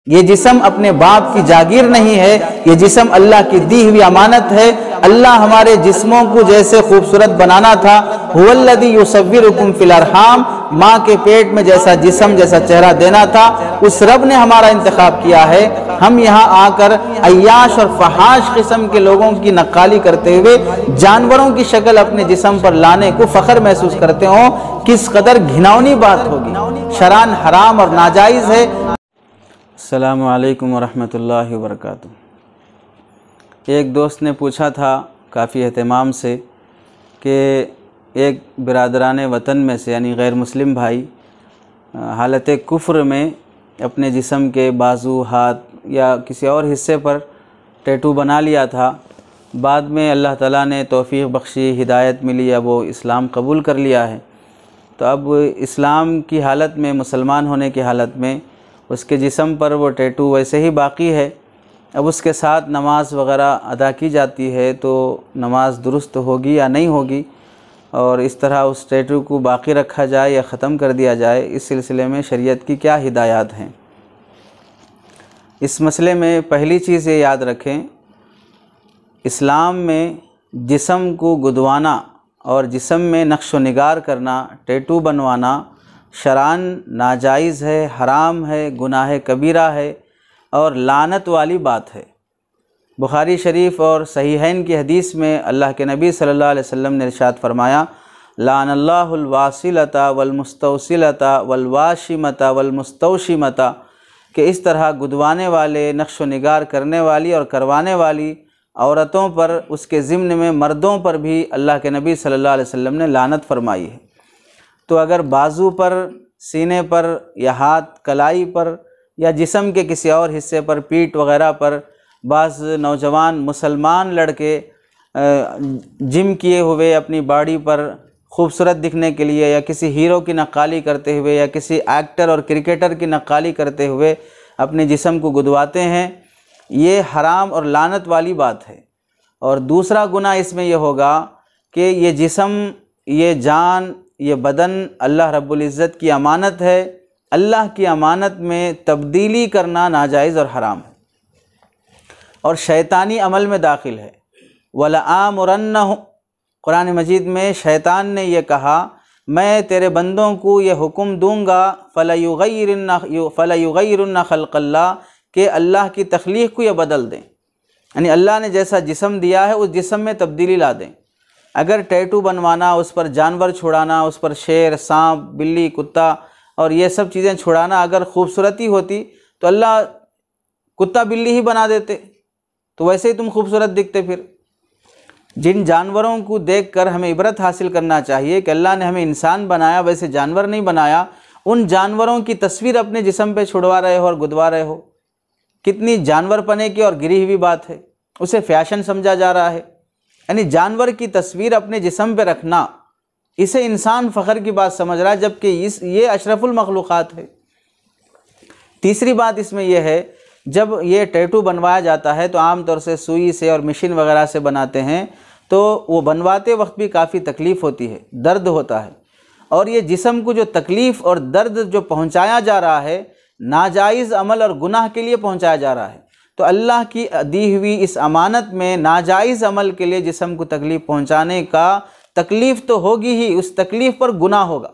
ये जिस्म अपने बाप की जागीर नहीं है, ये जिस्म अल्लाह की दी हुई अमानत है। अल्लाह हमारे जिस्मों को जैसे खूबसूरत बनाना था, हुवल्लज़ी युसव्विरुकुम फिल अरहाम, माँ के पेट में जैसा जिस्म जैसा चेहरा देना था, उस रब ने हमारा इंतखाब किया है। हम यहाँ आकर अय्याश और फहाश किस्म के लोगों की नक्काली करते हुए जानवरों की शक्ल अपने जिस्म पर लाने को फ़ख्र महसूस करते हो, किस कदर घिनौनी बात होगी। शरान हराम और नाजायज़ है। अस्सलामु अलैकुम वरहमतुल्लाहि वबरकातुहू। एक दोस्त ने पूछा था काफ़ी एहतमाम से कि एक बिरादरान वतन में से यानी गैर मुस्लिम भाई हालत कुफ्र में अपने जिस्म के बाजू, हाथ या किसी और हिस्से पर टैटू बना लिया था। बाद में अल्लाह ताला ने तौफ़ीक़ बख्शी, हिदायत मिली, अब वो इस्लाम कबूल कर लिया है। तो अब इस्लाम की हालत में, मुसलमान होने की हालत में उसके जिस्म पर वो टैटू वैसे ही बाकी है। अब उसके साथ नमाज वग़ैरह अदा की जाती है, तो नमाज दुरुस्त होगी या नहीं होगी, और इस तरह उस टैटू को बाकी रखा जाए या ख़त्म कर दिया जाए, इस सिलसिले में शरीयत की क्या हिदायत हैं। इस मसले में पहली चीज़ ये याद रखें, इस्लाम में जिस्म को गुदवाना और जिस्म में नक्श व निगार करना, टैटू बनवाना शरान नाजायज़ है, हराम है, गुनाह कबीरा है और लानत वाली बात है। बुखारी शरीफ और सहीहैन की हदीस में अल्लाह के नबी सल्लल्लाहु अलैहि वसल्लम ने इरशाद फरमाया, लानल्लाहुल वासिलता वल मुस्तौसिलता वल वाशिमता वल मुस्तौशिमता, कि इस तरह गुदवाने वाले, नक्श व निगार करने वाली और करवाने वाली औरतों पर, उसके ज़िम्न में मर्दों पर भी अल्लाह के नबी सल्लल्लाहु अलैहि वसल्लम ने लानत फरमाई है। तो अगर बाजू पर, सीने पर या हाथ कलाई पर या जिस्म के किसी और हिस्से पर, पीठ वग़ैरह पर बाज़ नौजवान मुसलमान लड़के जिम किए हुए अपनी बॉडी पर खूबसूरत दिखने के लिए या किसी हीरो की नक्काली करते हुए या किसी एक्टर और क्रिकेटर की नक्काली करते हुए अपने जिस्म को गुदवाते हैं, ये हराम और लानत वाली बात है। और दूसरा गुनाह इसमें यह होगा कि ये जिस्म, ये जान, ये बदन अल्लाह रब्बुल इज़्ज़त की अमानत है। अल्लाह की अमानत में तब्दीली करना नाजायज़ और हराम है और शैतानी अमल में दाखिल है। वलआमुरन्नहुम, कुरान मजीद में शैतान ने यह कहा, मैं तेरे बंदों को ये हुक्म दूँगा, फलयुगय्यिरुन्न खल्क़ल्लाह, कि अल्लाह की तख्लीक़ को ये बदल दें, यानी अल्लाह ने जैसा जिस्म दिया है उस जिस्म में तब्दीली ला दें। अगर टैटू बनवाना, उस पर जानवर छुड़ाना, उस पर शेर, सांप, बिल्ली, कुत्ता और ये सब चीज़ें छुड़ाना अगर खूबसूरती होती तो अल्लाह कुत्ता बिल्ली ही बना देते, तो वैसे ही तुम खूबसूरत दिखते। फिर जिन जानवरों को देखकर हमें इबरत हासिल करना चाहिए कि अल्लाह ने हमें इंसान बनाया, वैसे जानवर नहीं बनाया। उन जानवरों की तस्वीर अपने जिस्म पे छुड़वा रहे हो और गुदवा रहे हो, कितनी जानवरपने की और गिरी हुई बात है। उसे फैशन समझा जा रहा है, यानी जानवर की तस्वीर अपने जिस्म पे रखना, इसे इंसान फ़ख्र की बात समझ रहा है, जबकि ये अशरफुल मखलूक़ात है। तीसरी बात इसमें यह है, जब ये टैटू बनवाया जाता है तो आम तौर से सुई से और मशीन वगैरह से बनाते हैं, तो वो बनवाते वक्त भी काफ़ी तकलीफ़ होती है, दर्द होता है, और ये जिस्म को जो तकलीफ़ और दर्द जो पहुँचाया जा रहा है, नाजायज़ अमल और गुनाह के लिए पहुँचाया जा रहा है। तो अल्लाह की दी हुई इस अमानत में नाजायज़ अमल के लिए जिस्म को तकलीफ़ पहुँचाने का, तकलीफ़ तो होगी ही, उस तकलीफ़ पर गुनाह होगा।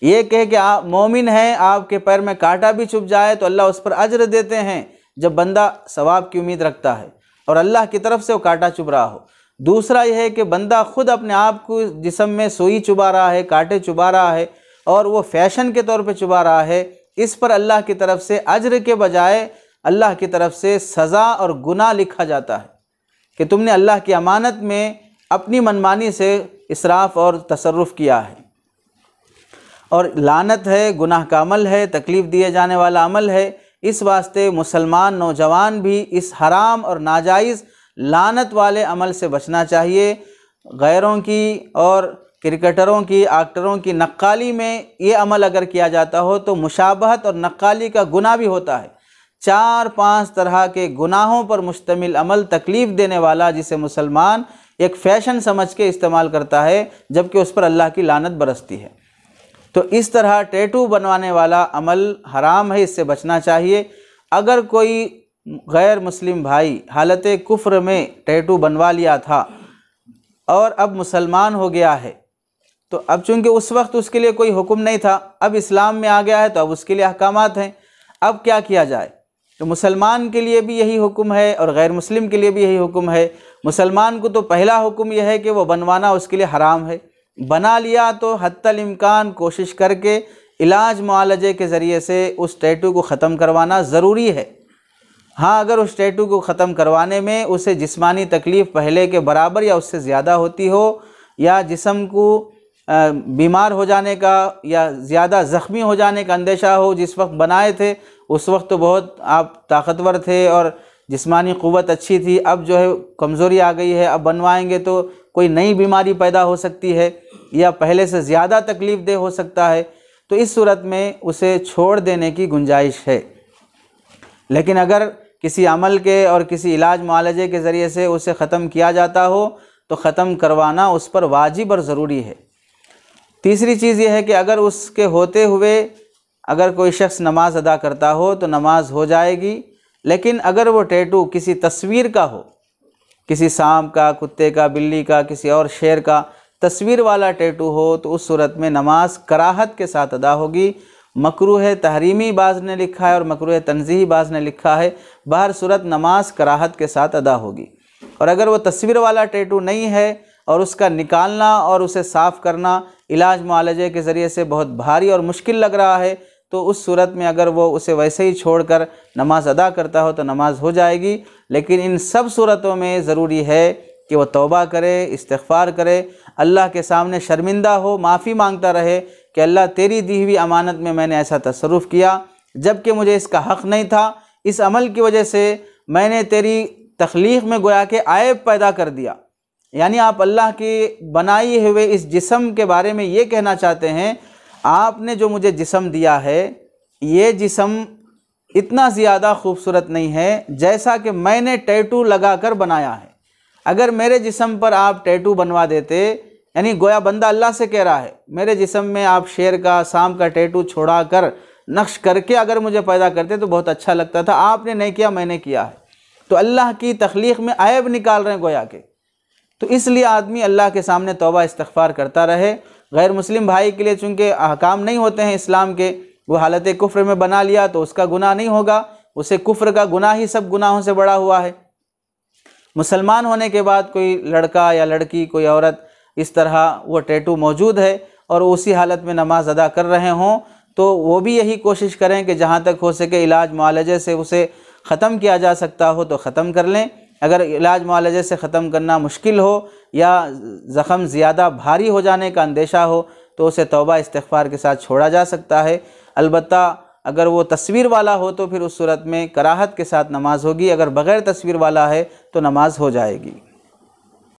ये कहे कि आप मोमिन हैं, आपके पैर में कांटा भी चुभ जाए तो अल्लाह उस पर अज्र देते हैं, जब बंदा सवाब की उम्मीद रखता है और अल्लाह की तरफ से वो कांटा चुभ रहा हो। दूसरा यह है कि बंदा खुद अपने आप को जिस्म में सुई चुभा रहा है, कांटे चुभा रहा है और वो फैशन के तौर पर चुभा रहा है, इस पर अल्लाह की तरफ से अज्र के बजाय अल्लाह की तरफ से सज़ा और गुनाह लिखा जाता है कि तुमने अल्लाह की अमानत में अपनी मनमानी से इसराफ़ और तसर्रुफ़ किया है। और लानत है, गुनाह का अमल है, तकलीफ़ दिए जाने वाला अमल है। इस वास्ते मुसलमान नौजवान भी इस हराम और नाजायज़ लानत वाले अमल से बचना चाहिए। गैरों की और क्रिकेटरों की, एक्टरों की नक्काली में ये अमल अगर किया जाता हो तो मुशाबहत और नक्काली का गुनाह भी होता है। 4-5 तरह के गुनाहों पर मुश्तमिल अमल, तकलीफ़ देने वाला, जिसे मुसलमान एक फ़ैशन समझ के इस्तेमाल करता है, जबकि उस पर अल्लाह की लानत बरसती है। तो इस तरह टैटू बनवाने वाला अमल हराम है, इससे बचना चाहिए। अगर कोई गैर मुस्लिम भाई हालत कुफ्र में टैटू बनवा लिया था और अब मुसलमान हो गया है, तो अब चूँकि उस वक्त उसके लिए कोई हुक्म नहीं था, अब इस्लाम में आ गया है तो अब उसके लिए अहकामात हैं। अब क्या किया जाए? तो मुसलमान के लिए भी यही हुक्म है और गैर मुस्लिम के लिए भी यही हुक्म है। मुसलमान को तो पहला हुक्म यह है कि वो बनवाना उसके लिए हराम है। बना लिया तो हत्तल इम्कान कोशिश करके इलाज मुआलजे के ज़रिए से उस टैटू को ख़त्म करवाना ज़रूरी है। हाँ, अगर उस टैटू को ख़त्म करवाने में उसे जिस्मानी तकलीफ़ पहले के बराबर या उससे ज़्यादा होती हो, या जिस्म को बीमार हो जाने का या ज़्यादा ज़ख्मी हो जाने का अंदेशा हो, जिस वक्त बनाए थे उस वक्त तो बहुत आप ताकतवर थे और जिस्मानी क़ुव्वत अच्छी थी, अब जो है कमज़ोरी आ गई है, अब बनवाएंगे तो कोई नई बीमारी पैदा हो सकती है या पहले से ज़्यादा तकलीफ़ दे हो सकता है, तो इस सूरत में उसे छोड़ देने की गुंजाइश है। लेकिन अगर किसी अमल के और किसी इलाज मुआलजे के ज़रिए से उसे ख़त्म किया जाता हो तो ख़त्म करवाना उस पर वाजिब और ज़रूरी है। तीसरी चीज़ यह है कि अगर उसके होते हुए अगर कोई शख्स नमाज अदा करता हो तो नमाज हो जाएगी, लेकिन अगर वो टैटू किसी तस्वीर का हो, किसी सांप का, कुत्ते का, बिल्ली का, किसी और शेर का तस्वीर वाला टैटू हो, तो उस सूरत में नमाज कराहत के साथ अदा होगी। मकरूह तहरीमी बाज़ ने लिखा है और मकरूह तंज़ीही बाज़ ने लिखा है, बहर सूरत नमाज कराहत के साथ अदा होगी। और अगर वो तस्वीर वाला टैटू नहीं है और उसका निकालना और उसे साफ़ करना इलाज मुआलजे के ज़रिए से बहुत भारी और मुश्किल लग रहा है, तो उस सूरत में अगर वो उसे वैसे ही छोड़कर नमाज अदा करता हो तो नमाज हो जाएगी। लेकिन इन सब सूरतों में ज़रूरी है कि वह तौबा करे, इस्तिग़फ़ार करे, अल्लाह के सामने शर्मिंदा हो, माफ़ी मांगता रहे कि अल्लाह तेरी दी हुई अमानत में मैंने ऐसा तसर्रुफ़ किया जबकि मुझे इसका हक़ नहीं था। इस अमल की वजह से मैंने तेरी तख्लीक़ में गोया के आयब पैदा कर दिया। यानी आप अल्लाह के बनाए हुए इस जिस्म के बारे में ये कहना चाहते हैं, आपने जो मुझे जिस्म दिया है ये जिस्म इतना ज़्यादा खूबसूरत नहीं है जैसा कि मैंने टैटू लगाकर बनाया है। अगर मेरे जिस्म पर आप टैटू बनवा देते, यानी गोया बंदा अल्लाह से कह रहा है, मेरे जिस्म में आप शेर का, सांप का टैटू छोड़ा कर नक्श करके अगर मुझे पैदा करते तो बहुत अच्छा लगता था। आपने नहीं किया, मैंने किया है। तो अल्लाह की तख्लीक़ में ऐब निकाल रहे हैं गोया के। तो इसलिए आदमी अल्लाह के सामने तौबा इस्तिग़फ़ार करता रहे। गैर मुस्लिम भाई के लिए चूँकि अहकाम नहीं होते हैं इस्लाम के, वो हालत कुफ्र में बना लिया तो उसका गुनाह नहीं होगा, उसे कुफ्र का गुनाह ही सब गुनाहों से बड़ा हुआ है। मुसलमान होने के बाद कोई लड़का या लड़की, कोई औरत इस तरह वो टैटू मौजूद है और उसी हालत में नमाज अदा कर रहे हों, तो वो भी यही कोशिश करें कि जहाँ तक हो सके इलाज मुआलजे से उसे ख़त्म किया जा सकता हो तो ख़त्म कर लें। अगर इलाज मुआलजे से ख़त्म करना मुश्किल हो या ज़ख़म ज़्यादा भारी हो जाने का अंदेशा हो तो उसे तौबा इस्तिग़फ़ार के साथ छोड़ा जा सकता है। अलबत्ता अगर वो तस्वीर वाला हो तो फिर उस सूरत में कराहत के साथ नमाज होगी, अगर बग़ैर तस्वीर वाला है तो नमाज हो जाएगी।